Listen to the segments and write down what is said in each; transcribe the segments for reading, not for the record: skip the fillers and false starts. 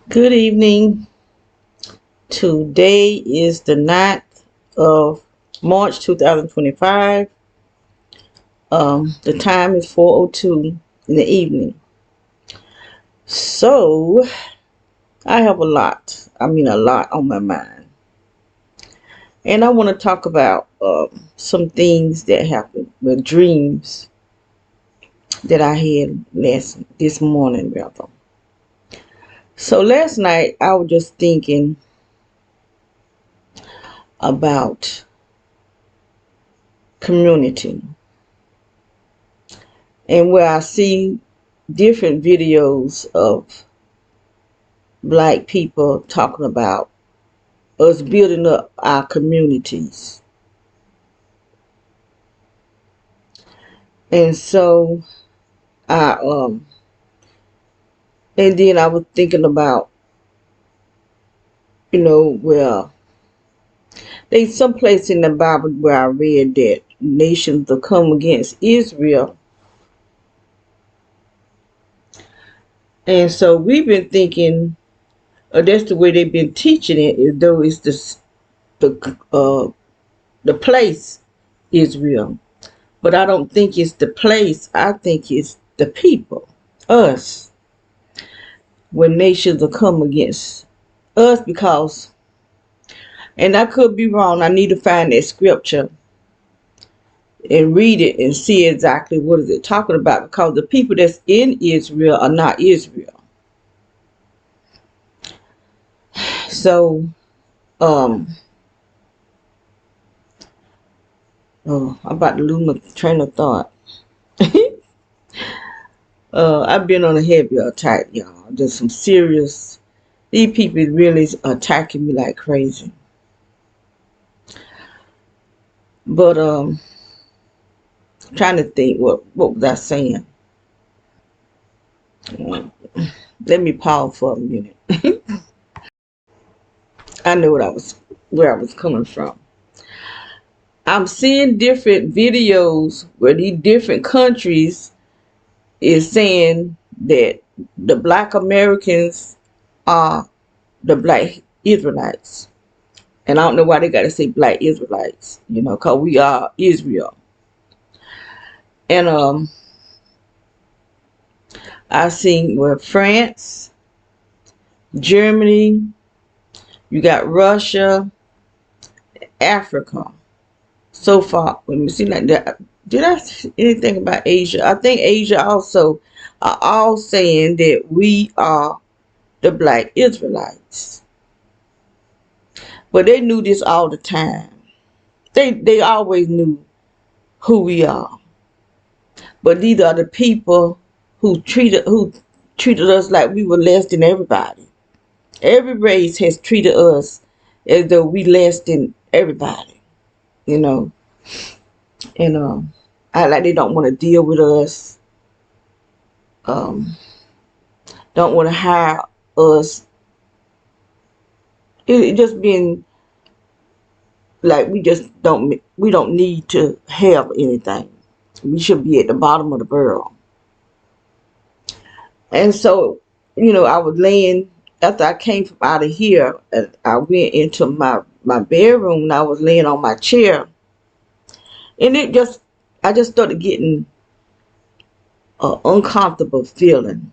Good evening. Today is the 9th of March 2025. The time is 4:02 in the evening. So, I have a lot on my mind. And I want to talk about some things that happened, with dreams that I had this morning, rather. So, last night I was just thinking about community, and where I see different videos of black people talking about us building up our communities. And so I and then I was thinking about, well, there's some place in the Bible where I read that nations will come against Israel. And so we've been thinking, that's the way they've been teaching it, as though it's the place Israel. But I don't think it's the place. I think it's the people, us. When nations will come against us, because, and I could be wrong, I need to find that scripture and read it and see exactly what is it talking about, because the people that's in Israel are not Israel. So, I'm about to lose my train of thought. I've been on a heavy attack, y'all. Just some serious. These people really attacking me like crazy. But trying to think, what was I saying? Let me pause for a minute. I know where I was coming from. I'm seeing different videos where these different countries is saying that the black Americans are the black Israelites. And I don't know why they got to say black Israelites, because we are Israel. And I seen where France, Germany, you got Russia, Africa. So far, let me see like that. Did I see anything about Asia? I think Asia also are all saying that we are the black Israelites. But they knew this all the time. They always knew who we are. But these are the people who treated us like we were less than everybody. Every race has treated us as though we less than everybody, you know. And I like they don't want to deal with us. Um, don't want to hire us. It just been like we don't need to have anything. We should be at the bottom of the barrel. And so, I was laying after I came from out of here. And I went into my bedroom and I was laying on my chair, and I just started getting an uncomfortable feeling,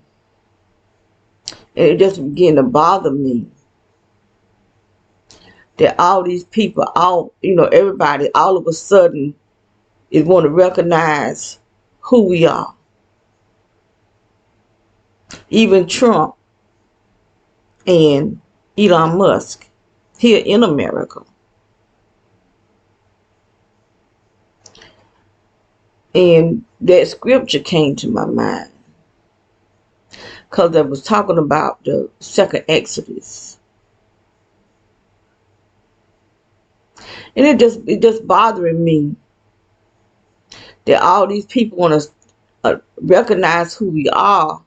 and it just began to bother me that all these people, everybody, all of a sudden, is want to recognize who we are. Even Trump and Elon Musk here in America. And that scripture came to my mind because I was talking about the second Exodus. And it just bothering me that all these people want to recognize who we are,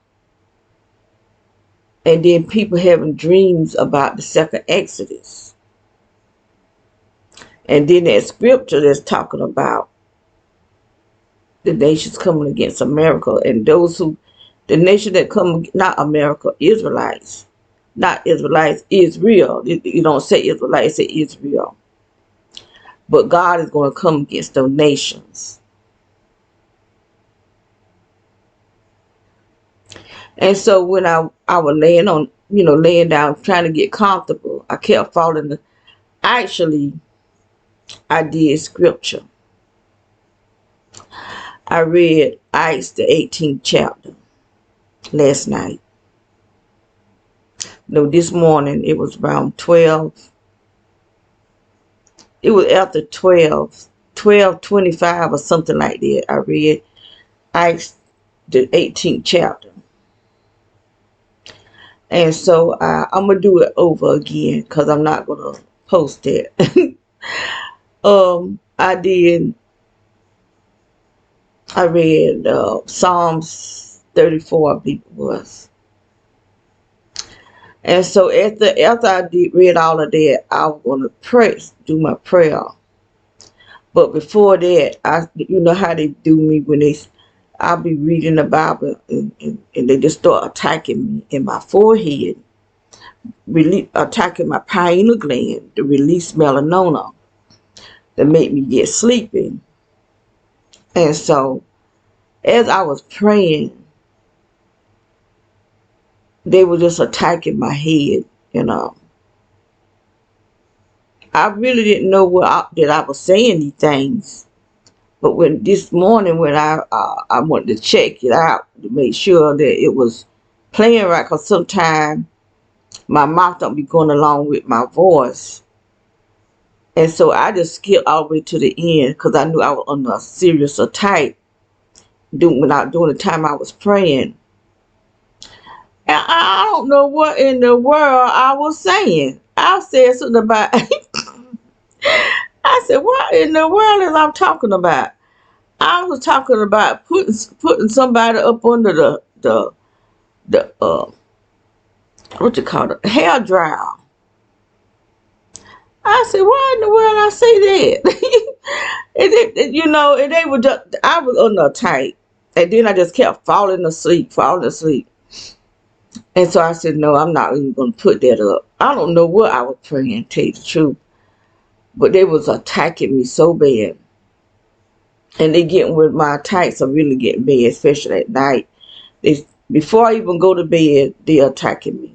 and then people having dreams about the second Exodus. And then that scripture that's talking about the nations coming against America, and the nation that come, not America, Israelites, not Israelites, Israel. You don't say Israelites, say Israel. But God is going to come against those nations. And so when I was laying on, laying down, trying to get comfortable, I kept falling. Actually, I did scripture. I read Acts the 18th chapter last night. No, this morning it was around 12. It was after 12:25 or something like that. I read Acts the 18th chapter. And so I'm going to do it over again because I'm not going to post it. I read Psalms 34, I believe it was. And so after I read all of that, I was going to pray, do my prayer. But before that, you know how they do me when I'll be reading the Bible and they just start attacking me in my forehead, attacking my pineal gland to release melanoma to make me get sleepy. And so as I was praying, they were just attacking my head, I really didn't know that I was saying these things. But when this morning when I wanted to check it out to make sure that it was playing right, because sometimes my mouth don't be going along with my voice. And so I just skipped all the way to the end because I knew I was under a serious attack during the time I was praying. And I don't know what in the world I was saying. I said something about I said, what in the world is I talking about? I was talking about putting somebody up under the what you call it, hair dryer. I said, why in the world I say that? And they were just, I was under attack. And then I just kept falling asleep. And so I said, no, I'm not even going to put that up. I don't know what I was praying, to tell you the truth. But they was attacking me so bad. And they getting with my attacks are really getting bad, especially at night. Before I even go to bed, they're attacking me.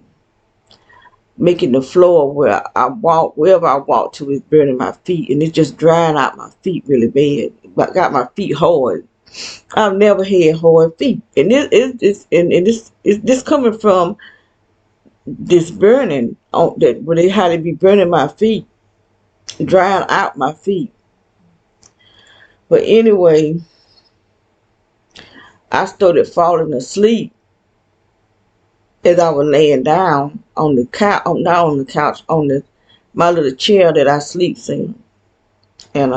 Making the floor wherever I walk to is burning my feet. And it's just drying out my feet really bad. But got my feet hard. I've never had hard feet. And this coming from this burning on that when they had to be burning my feet, drying out my feet. But anyway, I started falling asleep as I was laying down on the couch, not on the couch, on my little chair that I sleep in. And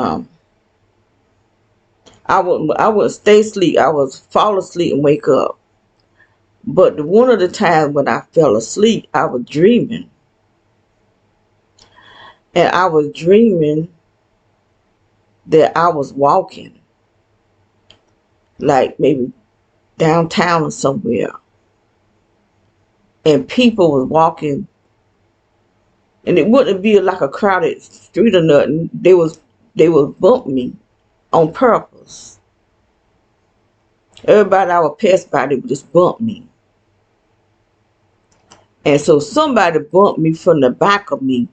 I wouldn't stay asleep. I would fall asleep and wake up. But one of the times when I fell asleep, I was dreaming. And I was dreaming that I was walking, like maybe downtown or somewhere. And people was walking. And it wouldn't be like a crowded street or nothing. They was bump me on purpose. Everybody I would pass by, they would just bump me. And so somebody bumped me from the back of me,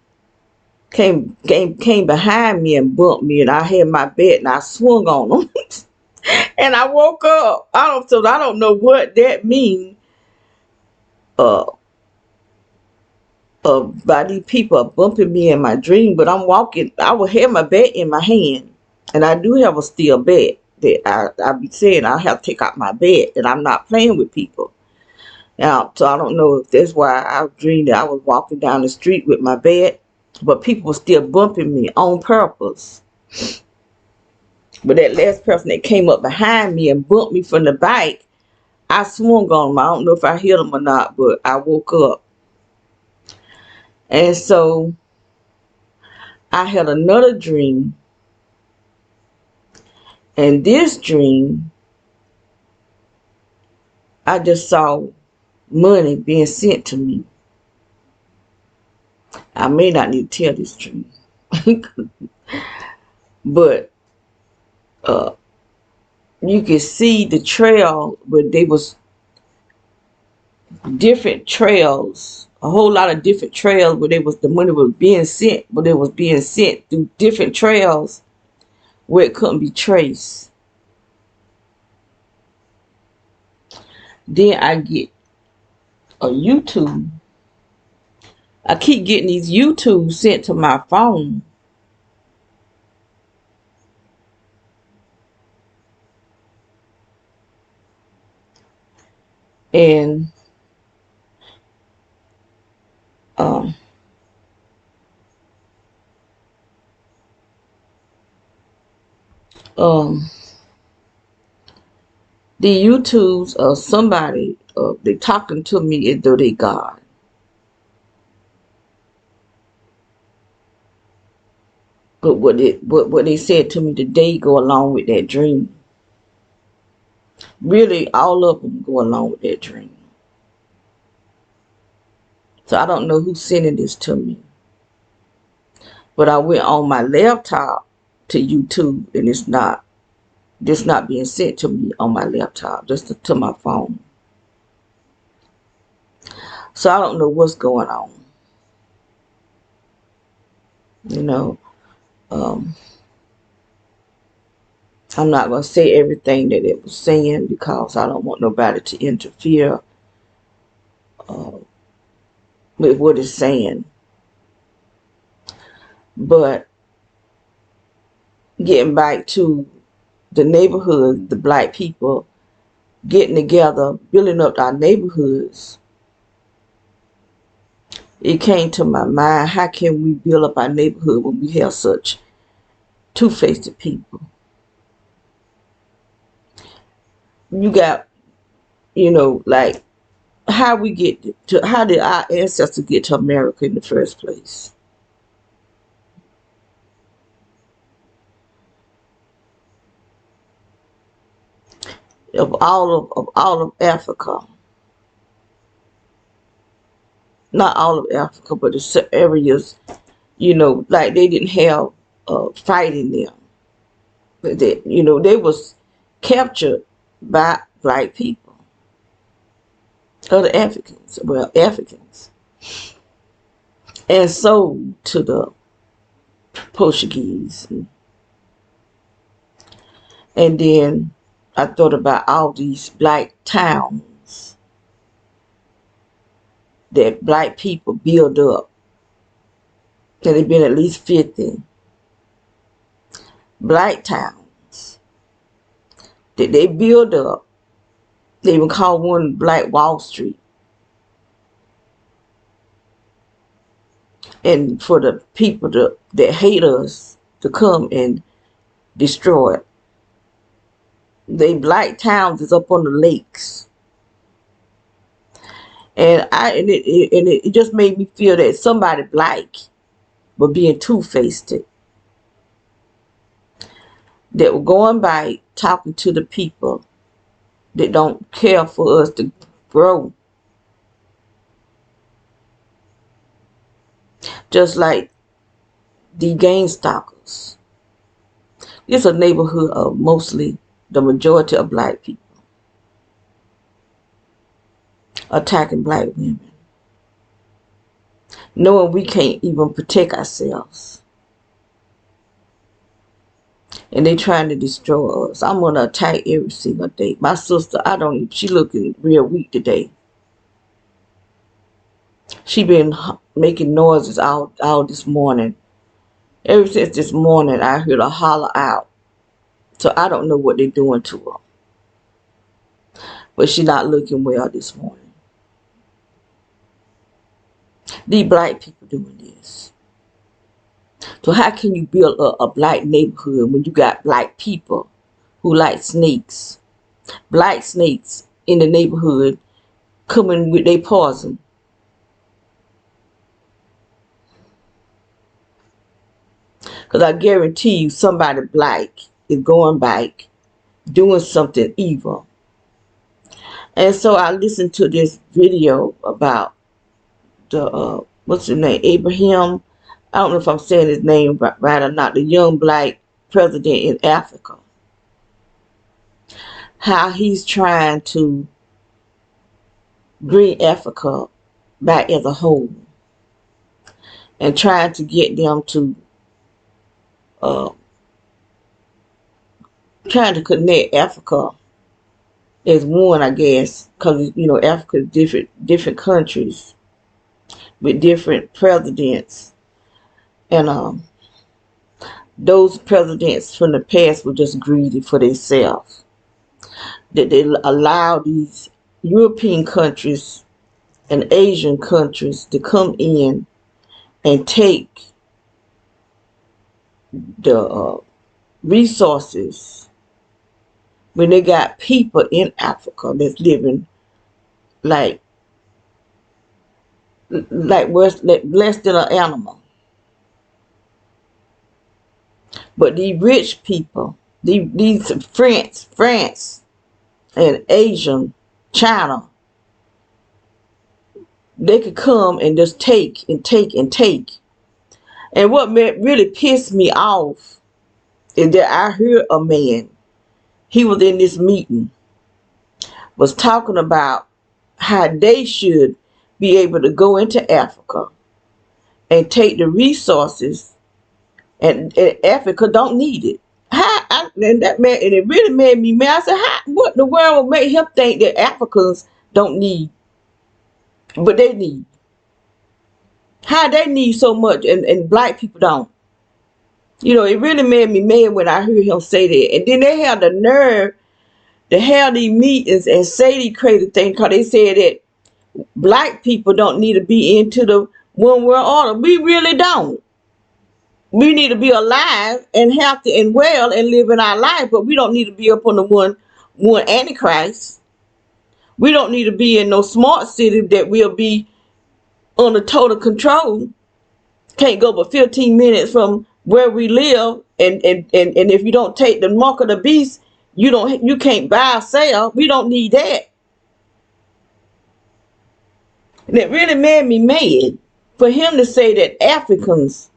came behind me and bumped me, and I had my bed and I swung on them. And I woke up. I don't know what that means. By these people bumping me in my dream, but I'm walking. I will have my bat in my hand, and I do have a steel bat that I be saying I have to take out my bat, and I'm not playing with people. Now, so I don't know if that's why I dreamed that I was walking down the street with my bat, but people were still bumping me on purpose. But that last person that came up behind me and bumped me from the bike, I swung on them. I don't know if I hit them or not, but I woke up. And so I had another dream. And this dream, I just saw money being sent to me. I may not need to tell this truth, but you can see the trail where they was different trails, a whole lot of different trails where they was the money was being sent, but it was being sent through different trails where it couldn't be traced. Then I get a YouTube. I keep getting these YouTube sent to my phone. And um um the YouTubes of somebody they talking to me as though they God. But what they said to me today go along with that dream. Really, all of them go along with that dream. So I don't know who's sending this to me. But I went on my laptop to YouTube, and it's not being sent to me on my laptop, just to my phone. So I don't know what's going on. You know, um, I'm not going to say everything that it was saying because I don't want nobody to interfere uh, with what it's saying. But getting back to the neighborhood, the black people getting together, building up our neighborhoods, it came to my mind, how can we build up our neighborhood when we have such two-faced people? You got, like, how did our ancestors get to America in the first place? Of all of Africa, not all of Africa, but the areas, like they didn't have fighting them. But they was captured by black people, other Africans, and sold to the Portuguese. And then I thought about all these black towns that black people build up. And there been at least 50 black towns that they build up. They even call one Black Wall Street. And for the people that hate us to come and destroy it. They black towns is up on the lakes. And it just made me feel that somebody black but being two-faced it. That were going by talking to the people that don't care for us to grow. Just like the gang stalkers. It's a neighborhood of mostly the majority of black people attacking black women, knowing we can't even protect ourselves. And they trying to destroy us. I'm going to attack every single day. My sister, she looking real weak today. She been making noises all this morning. Ever since this morning, I heard her holler out. So I don't know what they're doing to her. But she not looking well this morning. These black people doing this. So how can you build a black neighborhood when you got black people who like snakes? Black snakes in the neighborhood coming with their poison. Because I guarantee you somebody black is going back doing something evil. And so I listened to this video about the what's his name? Abraham. I don't know if I'm saying his name right or not. The young black president in Africa. How he's trying to bring Africa back as a whole and trying to get them to uh, trying to connect Africa as one, I guess, because Africa is different countries with different presidents, and those presidents from the past were just greedy for themselves. That they allow these European countries and Asian countries to come in and take the resources when they got people in Africa that's living like less than an animal. But these rich people, these France and Asian, China, they could come and just take and take and take. And what really pissed me off is that I heard a man, he was in this meeting, was talking about how they should be able to go into Africa and take the resources, and Africa don't need it. And it really made me mad. I said, what in the world would make him think that Africans don't need, but they need? How they need so much and black people don't? It really made me mad when I heard him say that. And then they have the nerve to have these meetings and say these crazy things because they said that black people don't need to be into the one world order. We really don't. We need to be alive and healthy and well and living our life, but we don't need to be up on the one antichrist. We don't need to be in no smart city that will be under total control. Can't go but 15 minutes from where we live, and if you don't take the mark of the beast, you can't buy or sell. We don't need that. And it really made me mad for him to say that Africans,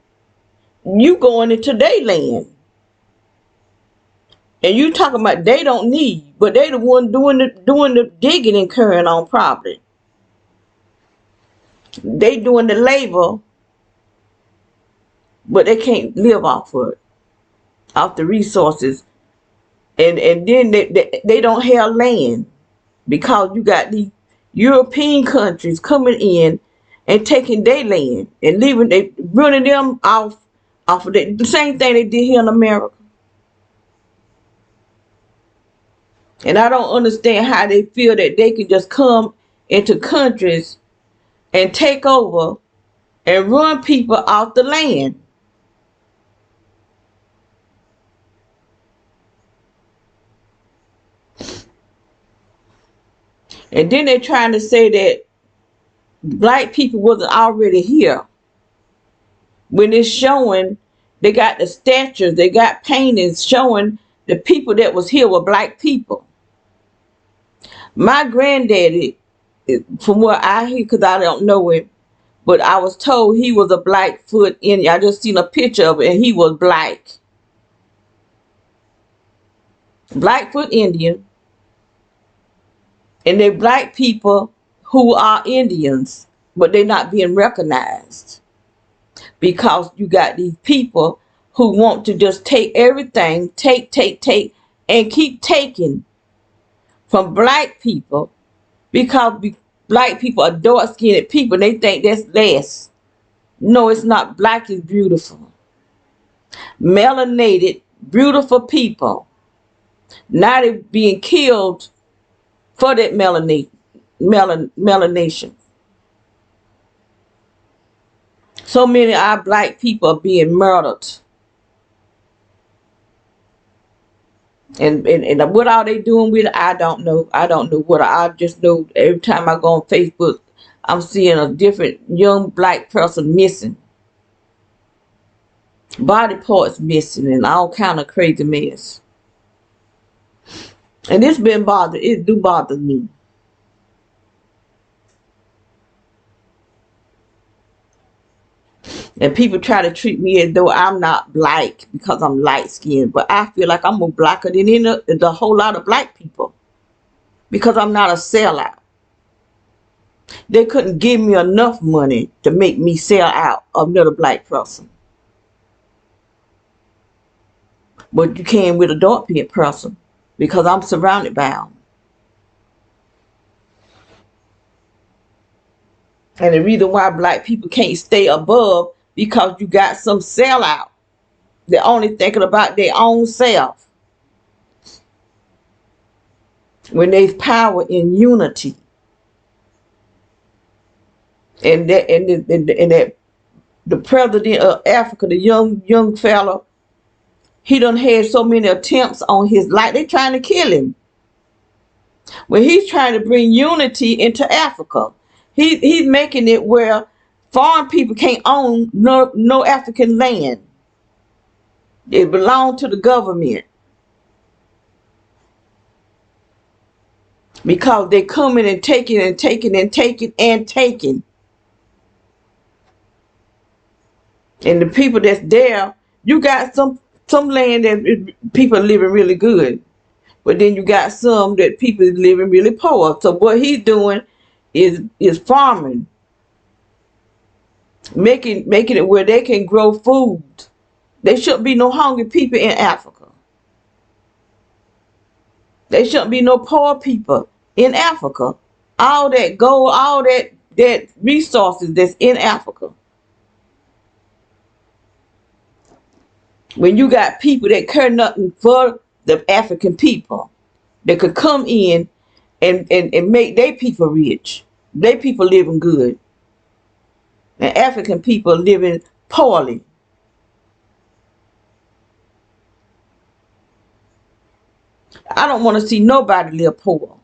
you going into their land. And you talking about they don't need, but they the one doing the digging and carrying on property. They doing the labor, but they can't live off of it, off the resources. And then they don't have land because you got these European countries coming in and taking their land and running them off of the same thing they did here in America. And I don't understand how they feel that they can just come into countries and take over and run people off the land. And then they're trying to say that black people wasn't already here. When it's showing, they got the statues, they got paintings showing the people that was here were black people. My granddaddy, from what I hear, because I don't know him, but I was told he was a Blackfoot Indian. I just seen a picture of it, and he was black. Blackfoot Indian. And they're black people who are Indians, but they're not being recognized. Because you got these people who want to just take everything, take, and keep taking from black people because black people are dark-skinned people and they think that's less. No, it's not. Black is beautiful. Melanated, beautiful people. Now they're being killed for that melanation. So many of our black people are being murdered. And what are they doing with it? I don't know. I don't know what. I just know every time I go on Facebook, I'm seeing a different young black person missing. Body parts missing and all kind of crazy mess. And this been bothered. It do bother me. And people try to treat me as though I'm not black because I'm light skinned. But I feel like I'm more blacker than the whole lot of black people because I'm not a sellout. They couldn't give me enough money to make me sell out another black person. But you can with a dark skinned person because I'm surrounded by them. And the reason why black people can't stay above because you got some sellout. They're only thinking about their own self. When there's power in unity. And that the president of Africa, the young fella, he done had so many attempts on his life. They trying to kill him. Well, he's trying to bring unity into Africa. He's making it where foreign people can't own no African land. It belongs to the government. Because they coming and taking and taking and taking and taking. And the people that's there, you got some land that people are living really good. But then you got some that people is living really poor. So what he's doing is farming. Making it where they can grow food. There shouldn't be no hungry people in Africa. There shouldn't be no poor people in Africa. All that gold, all that resources that's in Africa. When you got people that care nothing for the African people, that could come in and make their people rich. Their people living good. And African people living poorly. I don't want to see nobody live poor.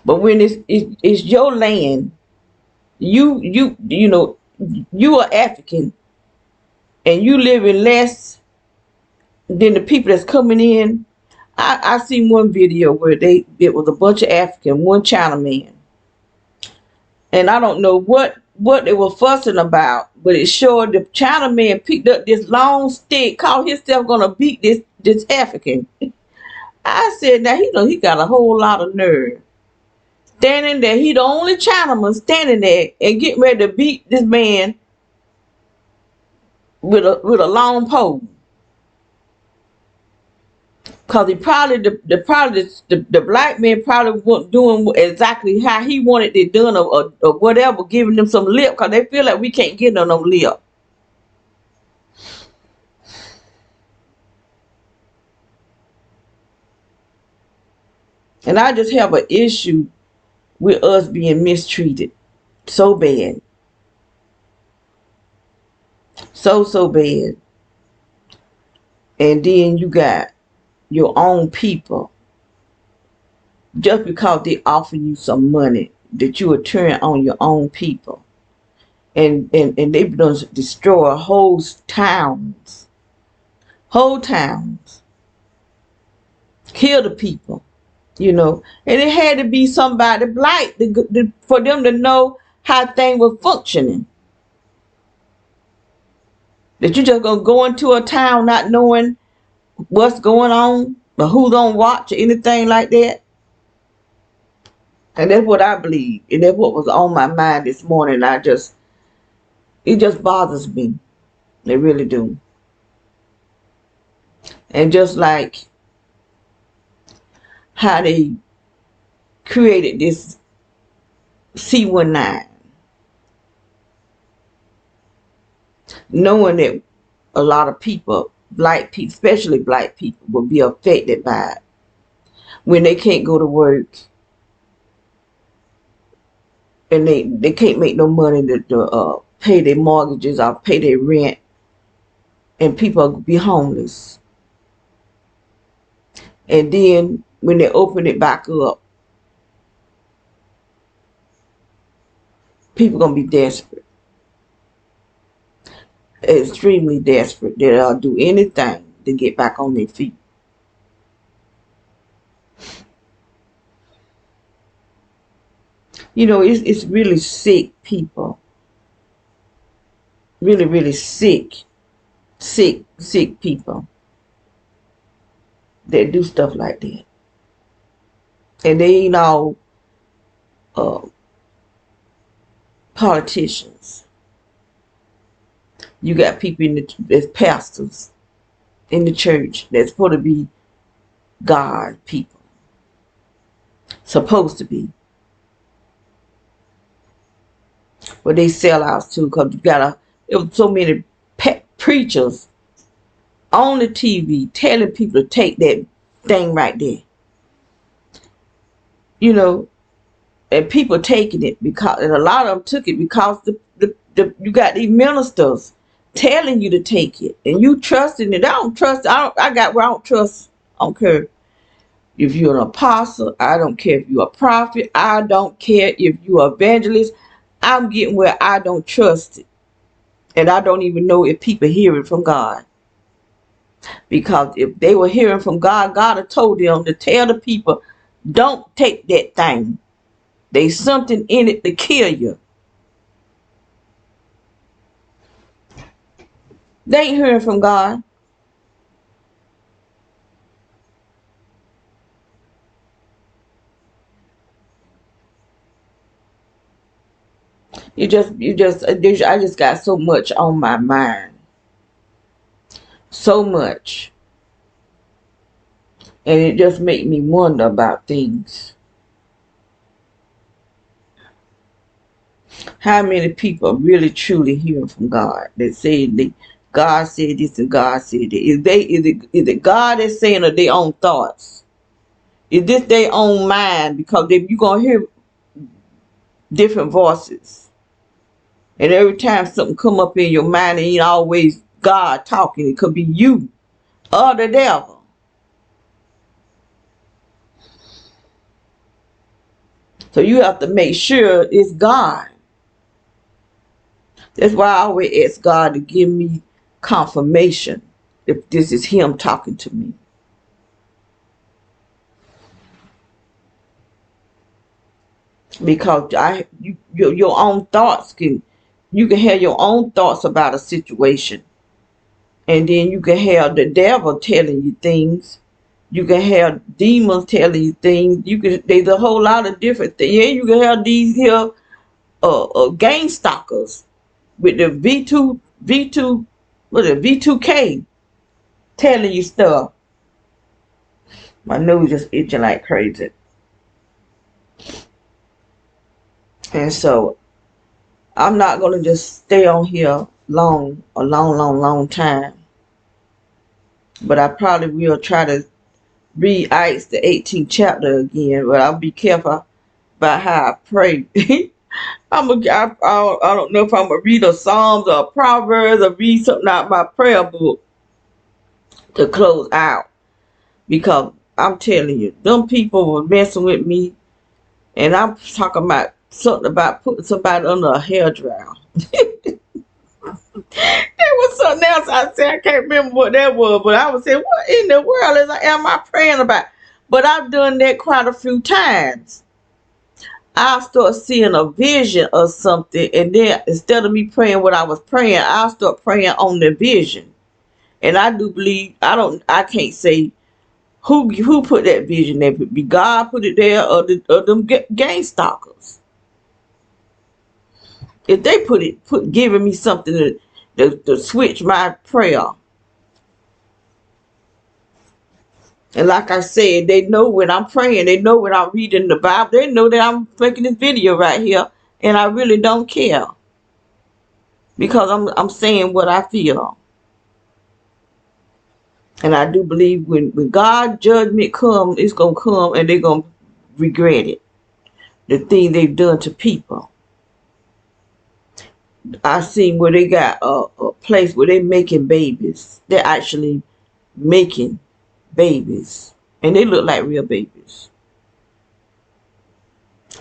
But when it's your land, you know, you are African and you living less than the people that's coming in. I seen one video where it was a bunch of African, one Chinaman. And I don't know what they were fussing about, but it showed the Chinaman picked up this long stick, called himself gonna beat this African. I said, now he got a whole lot of nerve. Standing there, he the only Chinaman standing there and getting ready to beat this man with a long pole. Cause he probably the black man probably wasn't doing exactly how he wanted it done or whatever, giving them some lip, cause they feel like we can't get no lip. And I just have an issue with us being mistreated so bad, so bad. And then you got your own people, just because they offer you some money, that you will turn on your own people. And they've done destroy whole towns. Kill the people, you know. And it had to be somebody black for them to know how things were functioning. That you just gonna go into a town not knowing what's going on or who's on watch or anything like that. And that's what I believe. And that's what was on my mind this morning. It just bothers me. They really do. And just like how they created this C-19, knowing that a lot of people, black people, especially black people, will be affected by it when they can't go to work and they can't make no money to pay their mortgages or pay their rent, and people will be homeless. And then when they open it back up, people gonna be desperate, extremely desperate. They'll do anything to get back on their feet. You know, it's really sick, people. really, really sick people that do stuff like that. And they ain't all uh, politicians. You got people in the as pastors in the church that's supposed to be God people. Supposed to be. But they sell out too, because you got there was so many preachers on the TV telling people to take that thing right there. You know, and people taking it because, and a lot of them took it because you got these ministers telling you to take it, and you trusting it. I don't trust. I got where I don't trust. I don't care if you're an apostle. I don't care if you're a prophet. I don't care if you're an evangelist. I'm getting where I don't trust it, and I don't even know if people hear it from God. Because if they were hearing from God, God had told them to tell the people, don't take that thing. There's something in it to kill you. They ain't hearing from God. I just got so much on my mind. So much. And it just made me wonder about things. How many people are really truly hearing from God that say God said this and God said that? Is it God that's saying, or their own thoughts? Is this their own mind? Because you're going to hear different voices. And every time something come up in your mind, it ain't always God talking. It could be you or the devil. So you have to make sure it's God. That's why I always ask God to give me confirmation if this is Him talking to me. Because your own thoughts you can have your own thoughts about a situation, and then you can have the devil telling you things. You can have demons telling you things. There's a whole lot of different things. Yeah, you can have these here game stalkers with the V2K telling you stuff. My nose just itching like crazy. And so I'm not gonna just stay on here a long time. But I probably will try to read Acts the 18th chapter again. But I'll be careful about how I pray. I don't know if I'm gonna read a Psalms or a Proverbs or read something out of my prayer book to close out, because I'm telling you, them people were messing with me, and I'm talking about something about putting somebody under a hairdryer. There was something else I said. I can't remember what that was, but I was saying, what in the world am I praying about? But I've done that quite a few times. I'll start seeing a vision of something, and then instead of me praying what I was praying, I'll start praying on the vision. And I do believe, I can't say who put that vision there. Be God put it there, or them gang stalkers. If they giving me something to switch my prayer. And like I said, they know when I'm praying. They know when I'm reading the Bible. They know that I'm making this video right here, and I really don't care, because I'm saying what I feel. And I do believe when God's judgment come, it's gonna come, and they're gonna regret it. The thing they've done to people. I seen where they got a place where they're making babies. They're actually making babies, and they look like real babies.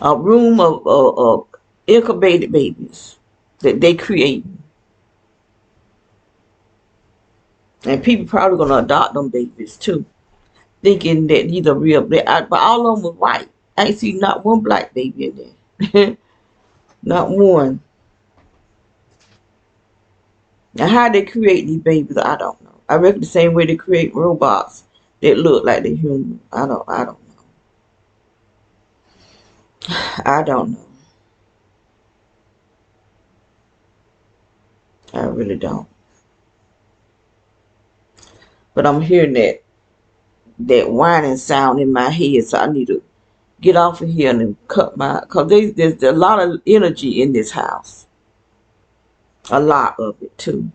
A room of incubated babies that they create, and people probably gonna adopt them babies too, thinking that these are real. But all of them was white. I ain't seen not one black baby in there, not one. Now, how they create these babies, I don't know. I reckon the same way they create robots that look like they're human. I don't know. I don't know. I really don't. But I'm hearing that whining sound in my head, so I need to get off of here and cut my, because there's a lot of energy in this house. A lot of it, too.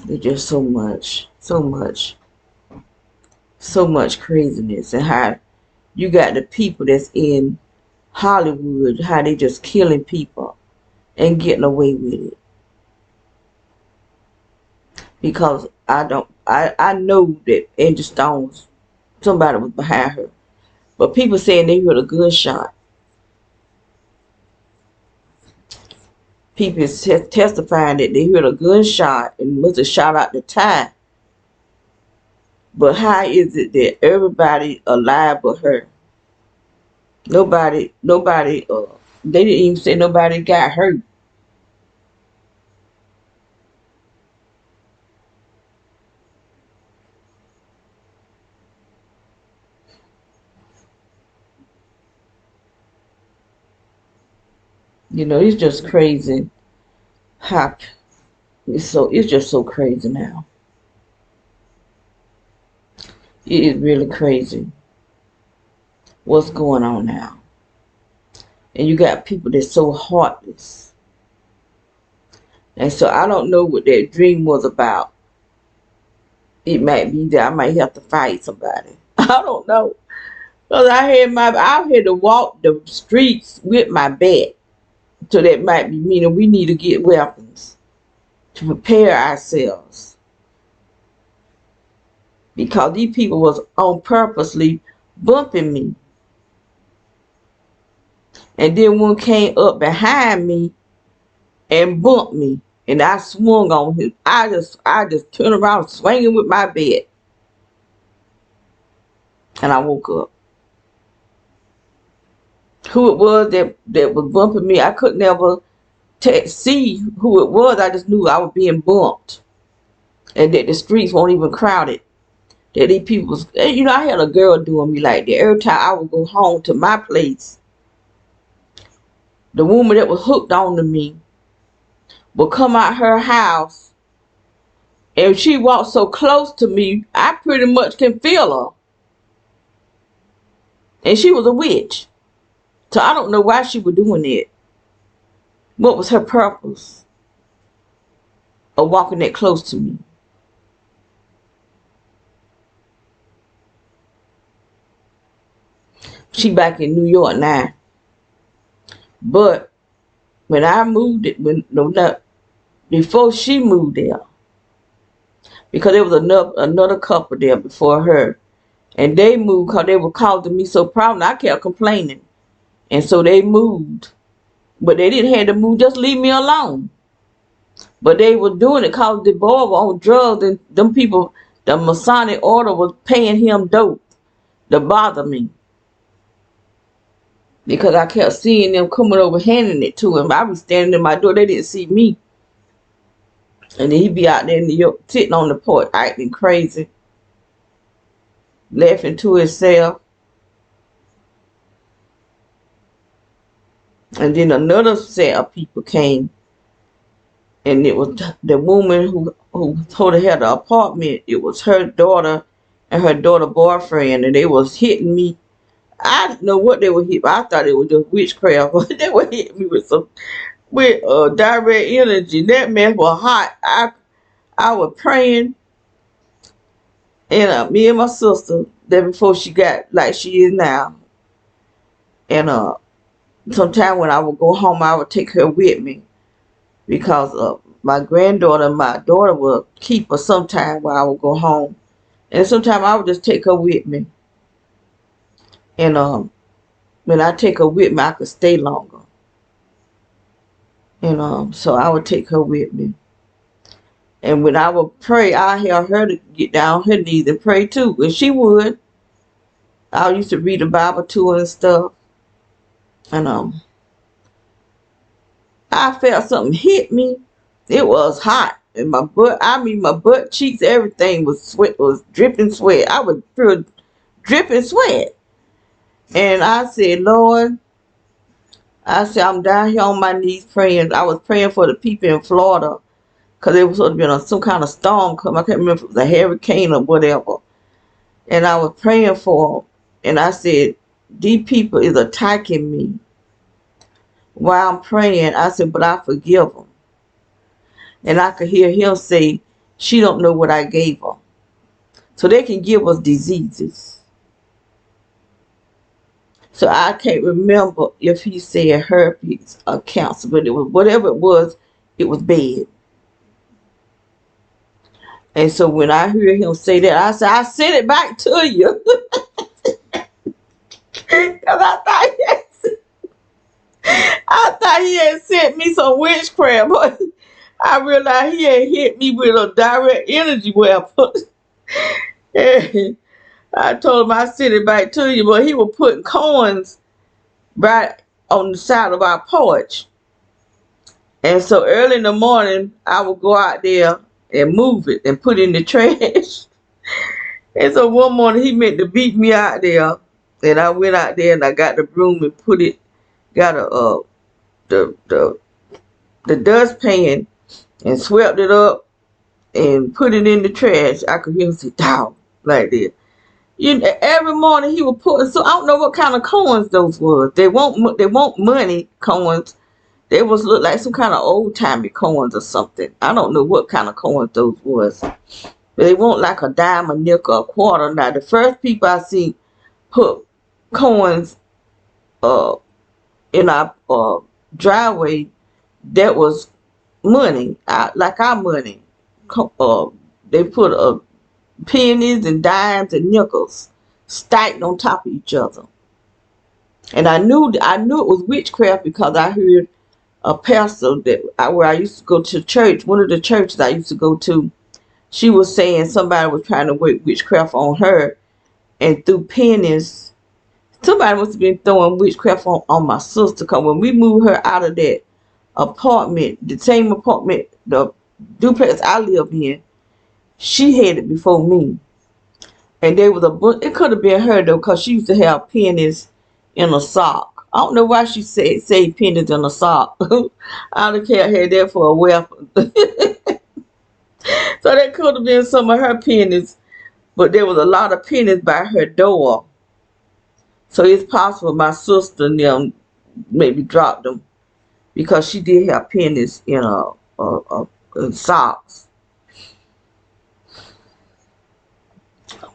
There's just so much craziness. And how you got the people that's in Hollywood, how they just killing people and getting away with it. Because I know that Angie Stone's, somebody was behind her. But people saying they heard a gunshot. People is testifying that they heard a gunshot and must have shot out the tie. But how is it that everybody alive but her? Nobody, they didn't even say nobody got hurt. You know, it's just crazy. How it's just so crazy now. It is really crazy what's going on now. And you got people that's so heartless. And so I don't know what that dream was about. It might be that I might have to fight somebody. I don't know. Because I had to walk the streets with my bat. So that might be meaning we need to get weapons to prepare ourselves. Because these people was on purposely bumping me. And then one came up behind me and bumped me. And I swung on him. I just turned around swinging with my bat. And I woke up. Who it was that was bumping me, I could never see who it was. I just knew I was being bumped. And that the streets weren't even crowded. That these people was, you know, I had a girl doing me like that. Every time I would go home to my place, the woman that was hooked on to me would come out her house, and she walked so close to me, I pretty much can feel her. And she was a witch. So I don't know why she was doing it. What was her purpose of walking that close to me? She back in New York now. But when I moved it, before she moved there, because there was another couple there before her, and they moved because they were causing me so problem. I kept complaining, and so they moved, but they didn't have to move. Just leave me alone. But they were doing it because the boy was on drugs, and them people, the Masonic order was paying him dope to bother me. Because I kept seeing them coming over handing it to him. I was standing in my door. They didn't see me. And then he'd be out there in New York sitting on the porch acting crazy. Laughing to himself. And then another set of people came. And it was the woman who told her had the apartment. It was her daughter and her daughter boyfriend. And they was hitting me. I didn't know what they were hitting. I thought it was just witchcraft. But they were hitting me with direct energy. That man was hot. I was praying. And me and my sister, that before she got like she is now. And sometime when I would go home, I would take her with me. Because my granddaughter and my daughter would keep her sometime while I would go home. And sometimes I would just take her with me. And when I take her with me, I could stay longer. And so I would take her with me. And when I would pray, I hear her to get down on her knees and pray too. And she would. I used to read the Bible to her and stuff. And I felt something hit me. It was hot. And my butt, I mean my butt cheeks, everything was sweat, was dripping sweat. I would feel dripping sweat. And I said, Lord, I said, I'm down here on my knees praying. I was praying for the people in Florida because it was supposed to be some kind of storm come. I can't remember if it was a hurricane or whatever. And I was praying for them. And I said, these people is attacking me while I'm praying. I said, but I forgive them. And I could hear him say, she don't know what I gave her. So they can give us diseases. So I can't remember if he said herpes or cancer, but it was whatever it was bad. And so when I heard him say that, I said, I sent it back to you. Because I thought he had sent me some witchcraft, but I realized he had hit me with a direct energy weapon. And I told him I sent it back to you, but he was putting coins right on the side of our porch. And so early in the morning, I would go out there and move it and put it in the trash. And so one morning he meant to beat me out there. And I went out there and I got the broom and got the dustpan and swept it up and put it in the trash. I could hear him say, down, like that. Every morning he would put, so I don't know what kind of coins those was. They want money coins. They was look like some kind of old timey coins or something. I don't know what kind of coins those was. But they want like a dime, a nickel, a quarter. Now the first people I see put coins in our driveway, that was money, like our money. They put pennies and dimes and nickels stacked on top of each other. And I knew it was witchcraft because I heard a pastor where I used to go to church, one of the churches I used to go to, she was saying somebody was trying to work witchcraft on her and threw pennies. Somebody must have been throwing witchcraft on my sister, because when we moved her out of that apartment, the same apartment, the duplex I live in, she had it before me. And there was it could have been her though, because she used to have pennies in a sock. I don't know why she said pennies in a sock. I don't care, had that for a weapon. So that could have been some of her pennies, but there was a lot of pennies by her door. So it's possible my sister and them maybe dropped them, because she did have pennies in in socks.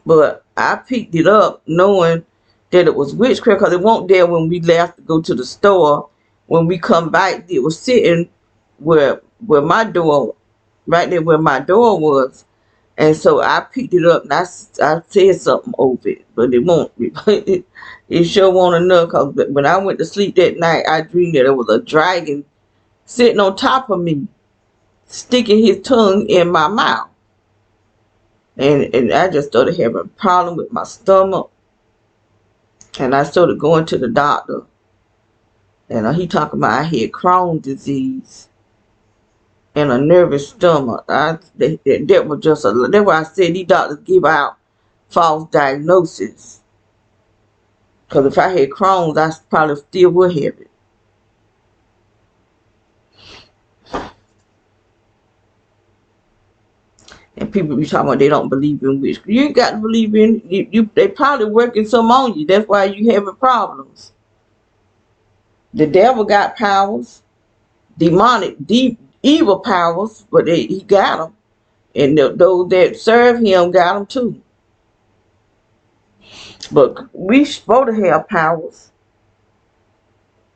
But I picked it up knowing that it was witchcraft, because it wasn't there when we left to go to the store. When we come back, it was sitting where my door, right there where my door was. And so I picked it up and I said something over it, but it won't be. It sure won't enough, because when I went to sleep that night, I dreamed that there was a dragon sitting on top of me, sticking his tongue in my mouth. And I just started having a problem with my stomach. And I started going to the doctor. And he talking about I had Crohn's disease and a nervous stomach. That was just that's why I said these doctors give out false diagnosis. Because if I had Crohn's, I probably still would have it. And people be talking about they don't believe in witchcraft. You ain't got to believe in you. They probably working some on you. That's why you having problems. The devil got powers, demonic, deep, evil powers, but he got them. And those that serve him got them too. But we supposed to have powers.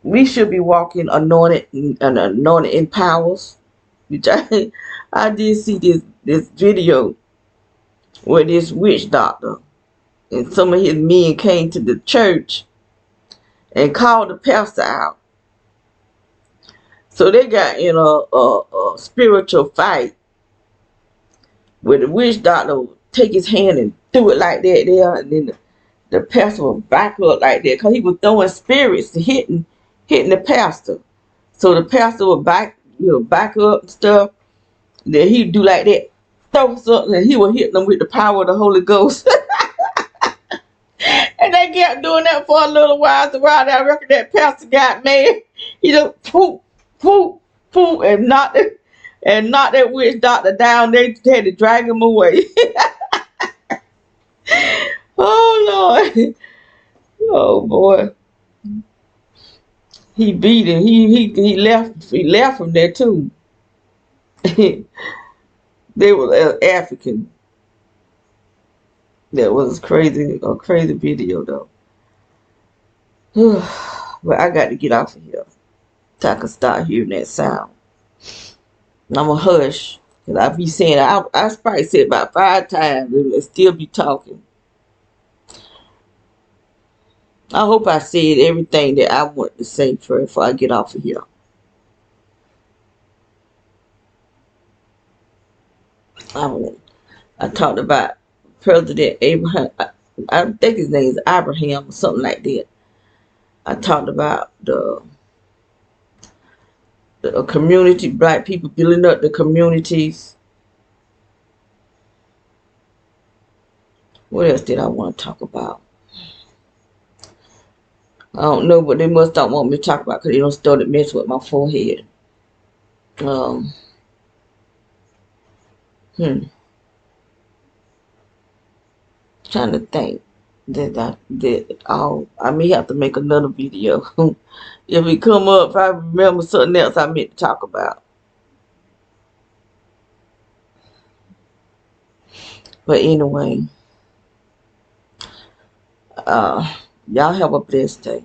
We should be walking anointed in powers. Which I did see this video where this witch doctor and some of his men came to the church and called the pastor out. So they got in a spiritual fight. where the witch doctor would take his hand and threw it like that there, and then the pastor would back up like that, because he was throwing spirits to hitting the pastor. So the pastor would back up and stuff. Then he'd do like that, throw something, and he would hit them with the power of the Holy Ghost. And they kept doing that for a little while. So while I reckon that pastor got mad, he just poof, poof, poof, and knocked that witch doctor down. They had to drag him away. Oh Lord. Oh boy. He beat him. He left from there too. They were African. That was a crazy video though. But I got to get off of here so I can start hearing that sound. And I'm gonna hush, cause I be saying I probably said about 5 times and still be talking. I hope I said everything that I want to say before I get off of here. I talked about President Abraham. I think his name is Abraham or something like that. I talked about the community, black people building up the communities. What else did I want to talk about? I don't know, but they must not want me to talk about because they don't start to mess with my forehead. Trying to think I may have to make another video. If it come up, if I remember something else I meant to talk about. But anyway, y'all have a blessed day.